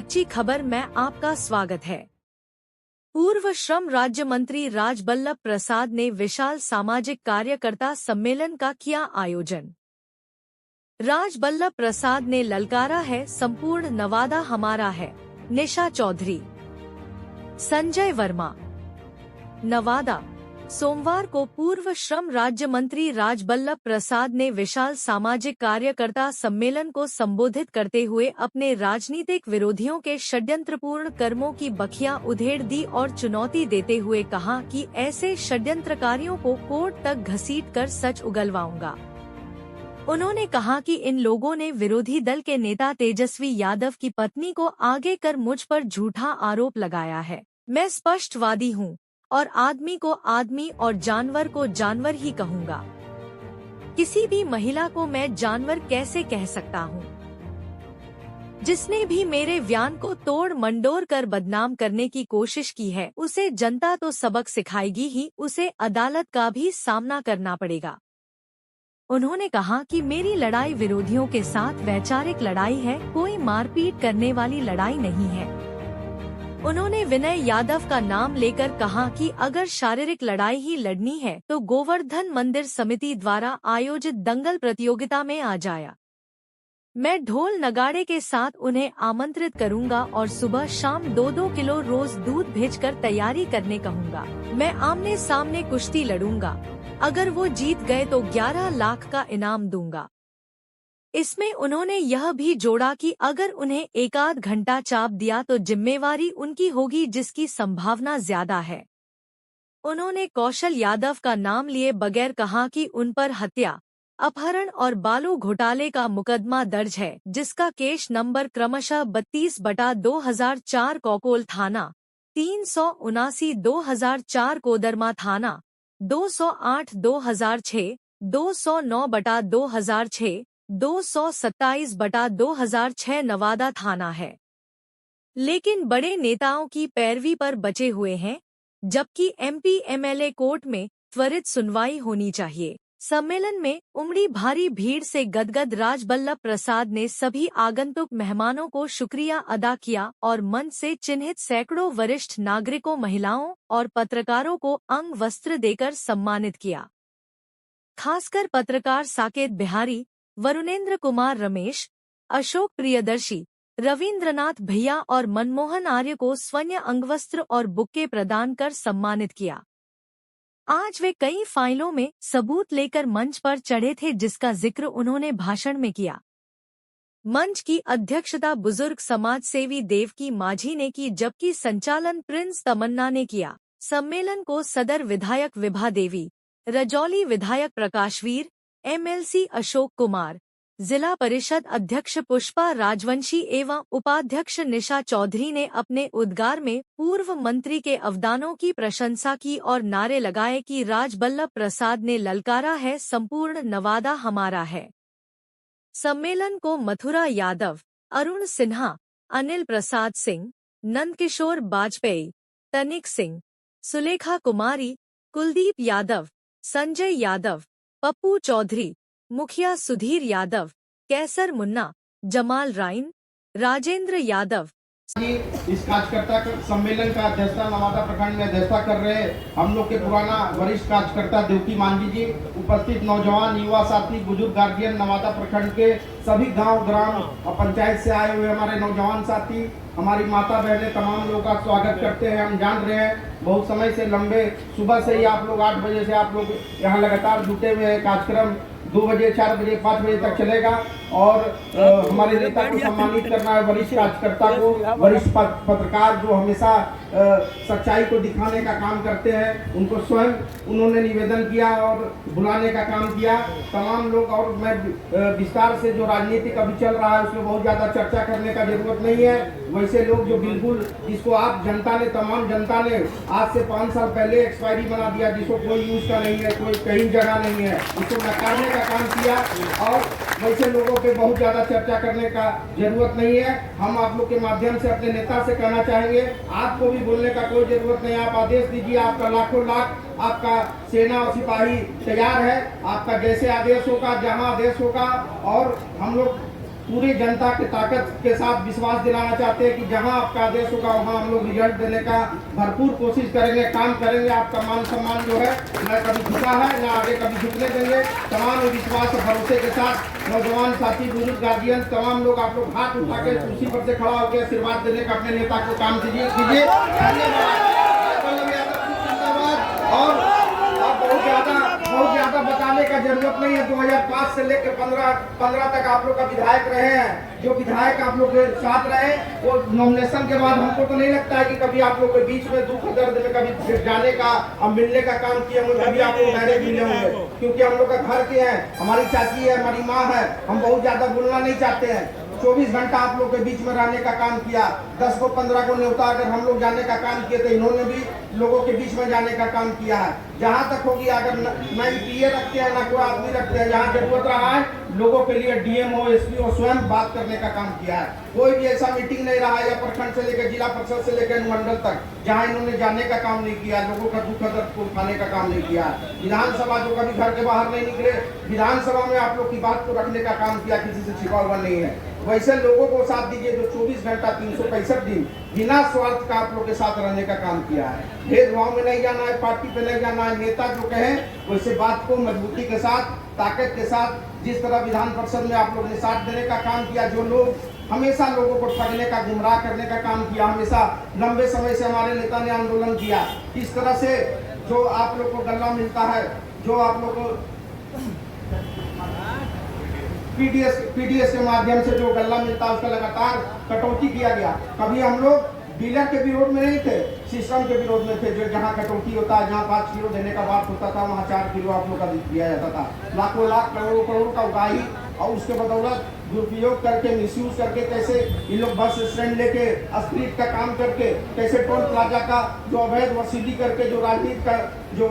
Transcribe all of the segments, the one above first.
सच्ची खबर में आपका स्वागत है। पूर्व श्रम राज्य मंत्री राजबल्लभ प्रसाद ने विशाल सामाजिक कार्यकर्ता सम्मेलन का किया आयोजन। राजबल्लभ प्रसाद ने ललकारा है संपूर्ण नवादा हमारा है। निशा चौधरी, संजय वर्मा, नवादा। सोमवार को पूर्व श्रम राज्य मंत्री राजबल्लभ प्रसाद ने विशाल सामाजिक कार्यकर्ता सम्मेलन को संबोधित करते हुए अपने राजनीतिक विरोधियों के षड्यंत्रपूर्ण कर्मों की बखियां उधेड़ दी और चुनौती देते हुए कहा कि ऐसे षड्यंत्रकारियों को कोर्ट तक घसीट कर सच उगलवाऊंगा। उन्होंने कहा कि इन लोगों ने विरोधी दल के नेता तेजस्वी यादव की पत्नी को आगे कर मुझ पर झूठा आरोप लगाया है। मैं स्पष्टवादी हूँ और आदमी को आदमी और जानवर को जानवर ही कहूँगा। किसी भी महिला को मैं जानवर कैसे कह सकता हूँ? जिसने भी मेरे बयान को तोड़ मंडोर कर बदनाम करने की कोशिश की है, उसे जनता तो सबक सिखाएगी ही, उसे अदालत का भी सामना करना पड़ेगा। उन्होंने कहा कि मेरी लड़ाई विरोधियों के साथ वैचारिक लड़ाई है, कोई मारपीट करने वाली लड़ाई नहीं है। उन्होंने विनय यादव का नाम लेकर कहा कि अगर शारीरिक लड़ाई ही लड़नी है तो गोवर्धन मंदिर समिति द्वारा आयोजित दंगल प्रतियोगिता में आ जाया। मैं ढोल नगाड़े के साथ उन्हें आमंत्रित करूंगा और सुबह शाम 2-2 किलो रोज दूध भेजकर तैयारी करने कहूंगा। मैं आमने सामने कुश्ती लड़ूंगा। अगर वो जीत गए तो 11 लाख का इनाम दूंगा। इसमें उन्होंने यह भी जोड़ा कि अगर उन्हें एकाध घंटा चाप दिया तो जिम्मेवारी उनकी होगी, जिसकी संभावना ज्यादा है। उन्होंने कौशल यादव का नाम लिए बगैर कहा कि उन पर हत्या, अपहरण और बालू घोटाले का मुकदमा दर्ज है, जिसका केस नंबर क्रमशः 32/2004 कौकोल थाना, 379/2004 कोदरमा थाना, 208/2006, 209/2006, 227/2006 नवादा थाना है। लेकिन बड़े नेताओं की पैरवी पर बचे हुए हैं, जबकि एमपी एमएलए कोर्ट में त्वरित सुनवाई होनी चाहिए। सम्मेलन में उमड़ी भारी भीड़ से गदगद राजबल्लभ प्रसाद ने सभी आगंतुक मेहमानों को शुक्रिया अदा किया और मंच से चिन्हित सैकड़ों वरिष्ठ नागरिकों, महिलाओं और पत्रकारों को अंग वस्त्र देकर सम्मानित किया। खासकर पत्रकार साकेत बिहारी, वरुणेंद्र कुमार रमेश, अशोक प्रियदर्शी, रविंद्रनाथ भैया और मनमोहन आर्य को स्वर्ण अंगवस्त्र और बुक्के प्रदान कर सम्मानित किया। आज वे कई फाइलों में सबूत लेकर मंच पर चढ़े थे, जिसका जिक्र उन्होंने भाषण में किया। मंच की अध्यक्षता बुजुर्ग समाजसेवी देवकी माझी ने की, जबकि संचालन प्रिंस तमन्ना ने किया। सम्मेलन को सदर विधायक विभा देवी, रजौली विधायक प्रकाशवीर, एमएलसी अशोक कुमार, जिला परिषद अध्यक्ष पुष्पा राजवंशी एवं उपाध्यक्ष निशा चौधरी ने अपने उद्गार में पूर्व मंत्री के अवदानों की प्रशंसा की और नारे लगाए कि राजबल्लभ प्रसाद ने ललकारा है संपूर्ण नवादा हमारा है। सम्मेलन को मथुरा यादव, अरुण सिन्हा, अनिल प्रसाद सिंह, नंदकिशोर बाजपेयी, तनिक सिंह, सुलेखा कुमारी, कुलदीप यादव, संजय यादव, पप्पू चौधरी, मुखिया सुधीर यादव, कैसर मुन्ना, जमाल राइन, राजेंद्र यादव। इस कार्यकर्ता सम्मेलन का अध्यक्षता नवादा प्रखंड में अध्यक्षता कर रहे हम लोग के पुराना वरिष्ठ कार्यकर्ता देवकी मांझी जी, उपस्थित नौजवान युवा साथी, बुजुर्ग गार्जियन, नवादा प्रखंड के सभी गांव ग्राम और पंचायत से आए हुए हमारे नौजवान साथी, हमारी माता बहनें, तमाम लोगों का स्वागत करते हैं। हम जान रहे हैं बहुत समय से लंबे सुबह से ही आप लोग 8 बजे से आप लोग यहाँ लगातार जुटे हुए हैं। कार्यक्रम 2 बजे, 4 बजे, 5 बजे तक चलेगा और हमारे नेता को सम्मानित करना है, वरिष्ठ कार्यकर्ता को, वरिष्ठ पत्रकार जो हमेशा सच्चाई को दिखाने का काम करते हैं, उनको स्वयं उन्होंने निवेदन किया और बुलाने का काम किया। तमाम लोग, और मैं विस्तार से जो राजनीतिक अभी चल रहा है उसमें बहुत ज़्यादा चर्चा करने का जरूरत नहीं है। वैसे लोग जो बिल्कुल, जिसको आप जनता ने, तमाम जनता ने आज से 5 साल पहले एक्सपायरी बना दिया, जिसको कोई यूज का नहीं है, कोई कहीं जगह नहीं है, उसको नकारने का काम किया। और वैसे लोगों पे बहुत ज़्यादा चर्चा करने का जरूरत नहीं है। हम आप लोग के माध्यम से अपने नेता से कहना चाहेंगे, आपको भी बोलने का कोई जरूरत नहीं है। आप आदेश दीजिए, आपका लाखों लाख आपका सेना और सिपाही तैयार है। आपका जैसे आदेश होगा, जहां आदेश होगा, और हम लोग पूरी जनता की ताकत के साथ विश्वास दिलाना चाहते हैं कि जहां आपका आदेश होगा वहां हम लोग रिजल्ट देने का भरपूर कोशिश करेंगे, काम करेंगे। आपका मान सम्मान जो है न कभी झुका है न आगे कभी झुकने देंगे। तमाम विश्वास और भरोसे के साथ नौजवान साथी, बुजुर्ग, गार्जियन, तमाम लोग आप लोग हाथ उठा के कुर्सी पर से खड़ा होकर आशीर्वाद देने का अपने नेता को काम कीजिए। और बहुत ज्यादा बताने का जरूरत नहीं है। 2005 से लेकर 15 तक आप लोग का विधायक रहे हैं। जो विधायक आप लोग के साथ रहे वो नॉमिनेशन के बाद हमको तो नहीं लगता है कि कभी आप लोग के बीच में दुख दर्द में कभी जाने का और मिलने का काम किए होंगे, कभी आप लोग डायरेक्ट मिले होंगे, क्योंकि हम लोग का घर के हैं, हमारी चाची है, हमारी माँ है। हम बहुत ज्यादा बोलना नहीं चाहते हैं। 24 घंटा आप लोग के बीच में रहने का काम किया। 10 को 15 को न्योता अगर हम लोग जाने का काम किए तो इन्होंने भी लोगों के बीच में जाने का काम किया है। जहां तक होगी अगर न पीए रखते हैं ना कोई आदमी रखते हैं, जहां जरूरत रहा है लोगों के लिए डीएम हो, एसपी हो, स्वयं बात करने का काम किया है। कोई भी ऐसा मीटिंग नहीं रहा है प्रखंड से लेकर जिला परिषद से लेकर अनुमंडल तक जहां इन्होंने जाने का काम नहीं किया, लोगों का दुख दर्द को उठाने का काम नहीं किया। विधानसभा जो कभी घर के बाहर नहीं निकले, विधानसभा में आप लोग की बात को रखने का काम किया, किसी से छिपा हुआ नहीं है। वैसे लोगों को साथ दीजिए जो 24 घंटा 365 दिन बिना स्वार्थ का आप लोग के साथ रहने का काम किया है। भेदभाव में नहीं जाना है, पार्टी पे नहीं जाना है। नेता जो कहे वैसे बात को मजबूती के साथ, ताकत के साथ, जिस तरह विधान परिषद में आप लोग ने साथ देने का काम किया, जो लोग हमेशा लोगों को ठगने का, गुमराह करने का काम किया, हमेशा लंबे समय से हमारे नेता ने आंदोलन किया। इस तरह से जो आप लोग को गल्ला मिलता है, जो आप लोग को पीडीएस के माध्यम से जो गल्ला मिलता है उसका लगातार कटौती किया गया। कभी हम लोग डीलर के विरोध में नहीं थे, सिस्टम के विरोध में थे। जो जहाँ कटौती होता है, जहाँ 5 किलो देने का बात होता था, वहाँ 4 किलो आप लोग का दिया जाता था। लाखों लाख करोड़ों का उगाही और उसके बदौलत दुरुपयोग करके, मिसयूज करके कैसे इन लोग बस स्टैंड लेके स्ट्रीट का काम करके, कैसे टोल प्लाजा का जो अवैध वसूली करके जो राजनीति का जो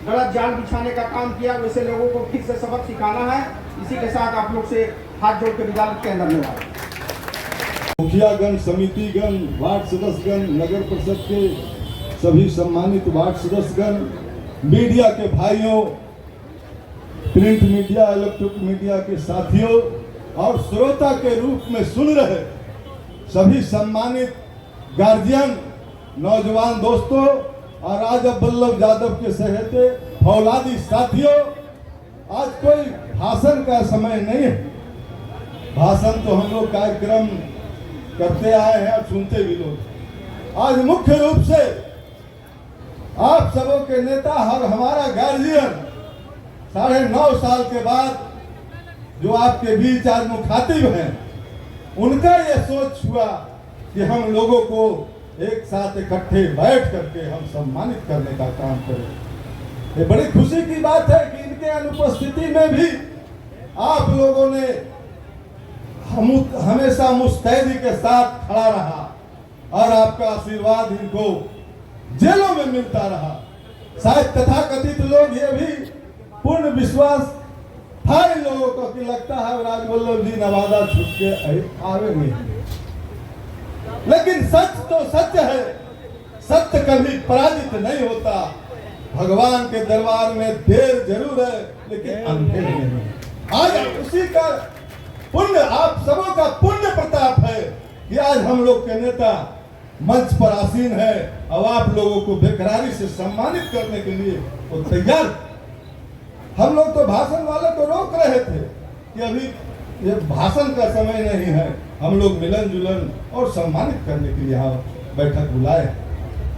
गलत जाल बिछाने का काम किया, वैसे लोगों को ठीक से सबक सिखाना है। इसी के साथ आप लोग से हाथ जोड़ के विद्यालय के अंदर में मुखियागण, समितिगण, वार्ड सदस्यगण, नगर परिषद के सभी सम्मानित वार्ड सदस्यगण, मीडिया के भाइयों, प्रिंट मीडिया, इलेक्ट्रॉनिक मीडिया के साथियों और श्रोता के रूप में सुन रहे सभी सम्मानित गार्जियन, नौजवान दोस्तों और राजा बल्लभ यादव के सहेते फौलादी साथियों, आज कोई भाषण का समय नहीं है। भाषण तो हम लोग कार्यक्रम करते आए हैं और सुनते भी लोग। आज मुख्य रूप से आप सबों के नेता और हमारा गार्जियन 9.5 साल के बाद जो आपके बीच आज मुखातिब हैं, उनका यह सोच हुआ कि हम लोगों को एक साथ इकट्ठे बैठ करके हम सम्मानित करने का काम करें। ये बड़ी खुशी की बात है कि इनके अनुपस्थिति में भी आप लोगों ने हमेशा मुस्तैदी के साथ खड़ा रहा और आपका आशीर्वाद इनको जेलों में मिलता रहा। शायद तथाकथित लोग ये भी पूर्ण विश्वास था इन लोगों को कि लगता है राजवल्लभ जी नवादा छूट के आवे नहीं, लेकिन सच तो सच है। सत्य कभी पराजित नहीं होता। भगवान के दरबार में देर जरूर है लेकिन अंधेर नहीं। आज उसी का पुण्य, आप सबों का पुण्य प्रताप है कि आज हम लोग के नेता मंच पर आसीन है और आप लोगों को बेकरारी से सम्मानित करने के लिए वो तैयार। हम लोग तो भाषण वाले को रोक रहे थे कि अभी ये भाषण का समय नहीं है, हम लोग मिलन जुलन और सम्मानित करने के लिए यहाँ बैठक बुलाए।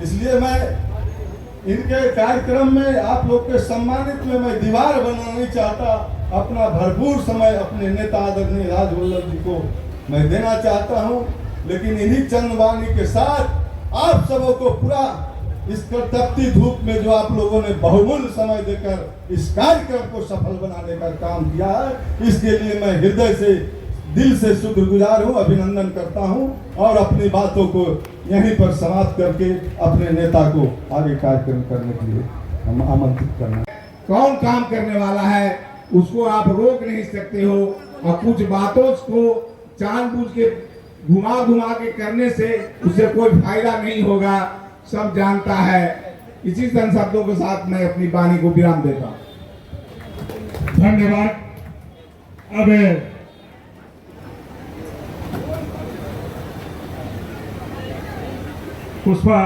इसलिए मैं इनके कार्यक्रम में आप लोग के सम्मानित में मैं दीवार बनाना नहीं चाहता। अपना भरपूर समय अपने नेता आदरणीय राजवल्लभ जी को मैं देना चाहता हूं, लेकिन इन्हीं चंद वाणी के साथ आप सबों को पूरा इस तपती धूप में जो आप लोगों ने बहुमूल्य समय देकर इस कार्यक्रम को सफल बनाने का काम किया है, इसके लिए मैं हृदय से, दिल से शुक्रगुजार हूं, अभिनंदन करता हूं और अपनी बातों को यहीं पर समाप्त करके अपने नेता को आगे कार्यक्रम करने के लिए हम आमंत्रित करना। कौन काम करने वाला है उसको आप रोक नहीं सकते हो, और कुछ बातों को जानबूझ के घुमा के करने से उससे कोई फायदा नहीं होगा, सब जानता है। इसी चंद शब्दों के साथ मैं अपनी वाणी को विराम देता हूं। धन्यवाद। अब पुष्पा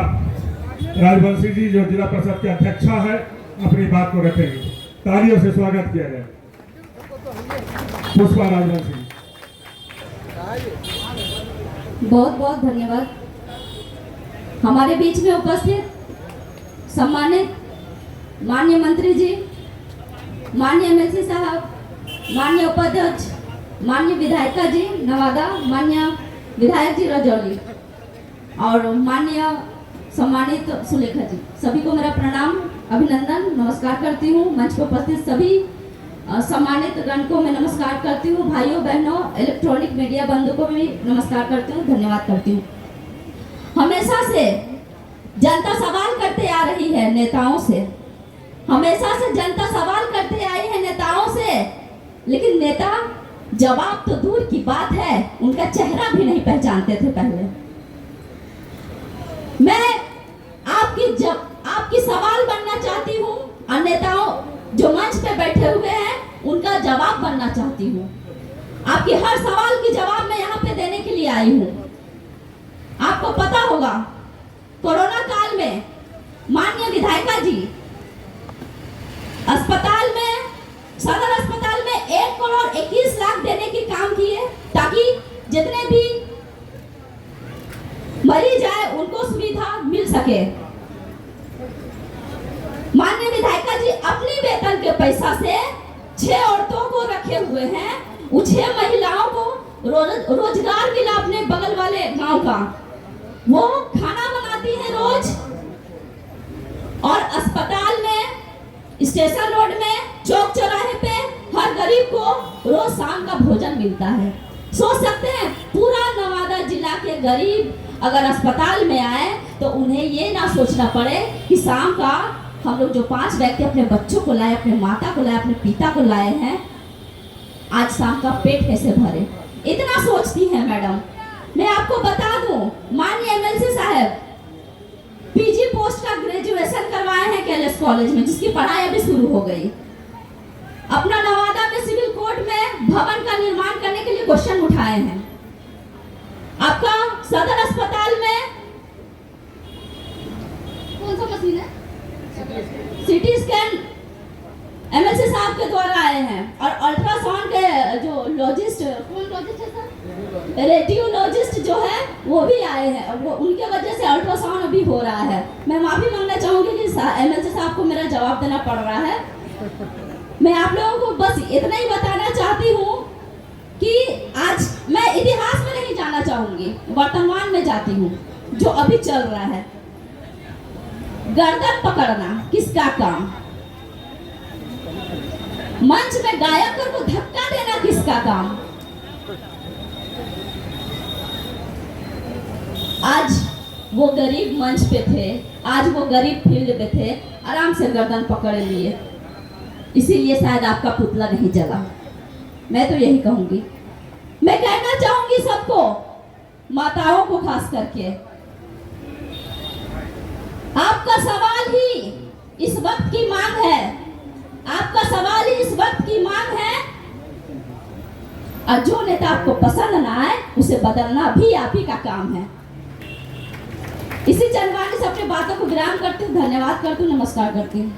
राजवंशी जी जो जिला परिषद के अध्यक्षा है अपनी बात को रखेंगे। तालियों से स्वागत किया जाए पुष्पा राजवंशी। बहुत बहुत धन्यवाद। हमारे बीच में उपस्थित सम्मानित माननीय मंत्री जी, माननीय एमएलसी साहब, माननीय उपाध्यक्ष, माननीय विधायिका जी नवादा, माननीय विधायक जी रजौली और माननीय सम्मानित सुलेखा जी, सभी को मेरा प्रणाम, अभिनंदन, नमस्कार करती हूँ। मंच पर उपस्थित सभी सम्मानित गण को मैं नमस्कार करती हूँ। भाइयों बहनों, इलेक्ट्रॉनिक मीडिया बंधु को भी नमस्कार करती हूँ, धन्यवाद करती हूँ। हमेशा से जनता सवाल करते आ रही है नेताओं से, हमेशा से जनता सवाल करते आई है नेताओं से, लेकिन नेता जवाब तो दूर की बात है, उनका चेहरा भी नहीं पहचानते थे पहले। मैं आपकी सवाल बनना चाहती हूँ और नेताओं जो मंच पे बैठे हुए हैं उनका जवाब बनना चाहती हूँ। आपके हर सवाल की जवाब मैं यहाँ पे देने के लिए आई हूँ। आपको पता होगा कोरोना काल में माननीय विधायिका जी अस्पताल में, सदर अस्पताल में 1 करोड़ 21 लाख देने के काम किए ताकि जितने भी मरीज आए उनको सुविधा मिल सके। माननीय विधायिका जी अपनी वेतन के पैसा से 6 औरतों को रखे हुए हैं, उन 6 महिलाओं को रोजगार मिला अपने बगल वाले गांव का, वो खाना बनाती हैं रोज और अस्पताल में, स्टेशन रोड में, चौक चौराहे पे हर गरीब को रोज शाम का भोजन मिलता है। सोच सकते हैं पूरा नवादा जिला के गरीब अगर अस्पताल में आए तो उन्हें ये ना सोचना पड़े कि शाम का हम लोग जो 5 व्यक्ति अपने बच्चों को लाए, अपने माता को लाए, अपने पिता को लाए हैं, आज शाम का पेट कैसे भरे, इतना सोचती हैं मैडम। मैं आपको बता दूं, माननीय एमएलसी साहब पीजी पोस्ट का ग्रेजुएशन करवाए हैं केएलएस कॉलेज में, जिसकी पढ़ाई अभी शुरू हो गई। अपना नवादा में सिविल कोर्ट में भवन का निर्माण करने के लिए क्वेश्चन उठाए हैं। आपका सदर अस्पताल में कौन सा मशीन है, सिटी स्कैन एमएलसी साहब के द्वारा आए हैं और अल्ट्रासाउंड के जो लॉजिस्ट, कौन लॉजिस्ट है सर, रेडियोलॉजिस्ट जो है वो भी आए हैं, वो उनके वजह से अल्ट्रासाउंड अभी हो रहा है। मैं माफी मांगना चाहूंगी कि एमएलसी साहब को मेरा जवाब देना पड़ रहा है। मैं आप लोगों को बस इतना ही बताना चाहती हूँ कि आज मैं इतिहास में नहीं जाना चाहूंगी, वर्तमान में जाती हूँ जो अभी चल रहा है। गर्दन पकड़ना किसका काम, मंच में गायक को धक्का देना किसका काम। आज वो गरीब मंच पे थे, आज वो गरीब फील्ड पे थे, आराम से गर्दन पकड़ लिए, इसीलिए शायद आपका पुतला नहीं जला। मैं तो यही कहूंगी, मैं कहना चाहूंगी सबको, माताओं को खास करके, आपका सवाल ही इस वक्त की मांग है, आपका सवाल ही इस वक्त की मांग है। और जो नेता आपको पसंद ना आए उसे बदलना भी आप ही का काम है। इसी चंदवानी से अपनी बातों को विराम करती हूँ, धन्यवाद करती हूँ, नमस्कार करती हूँ।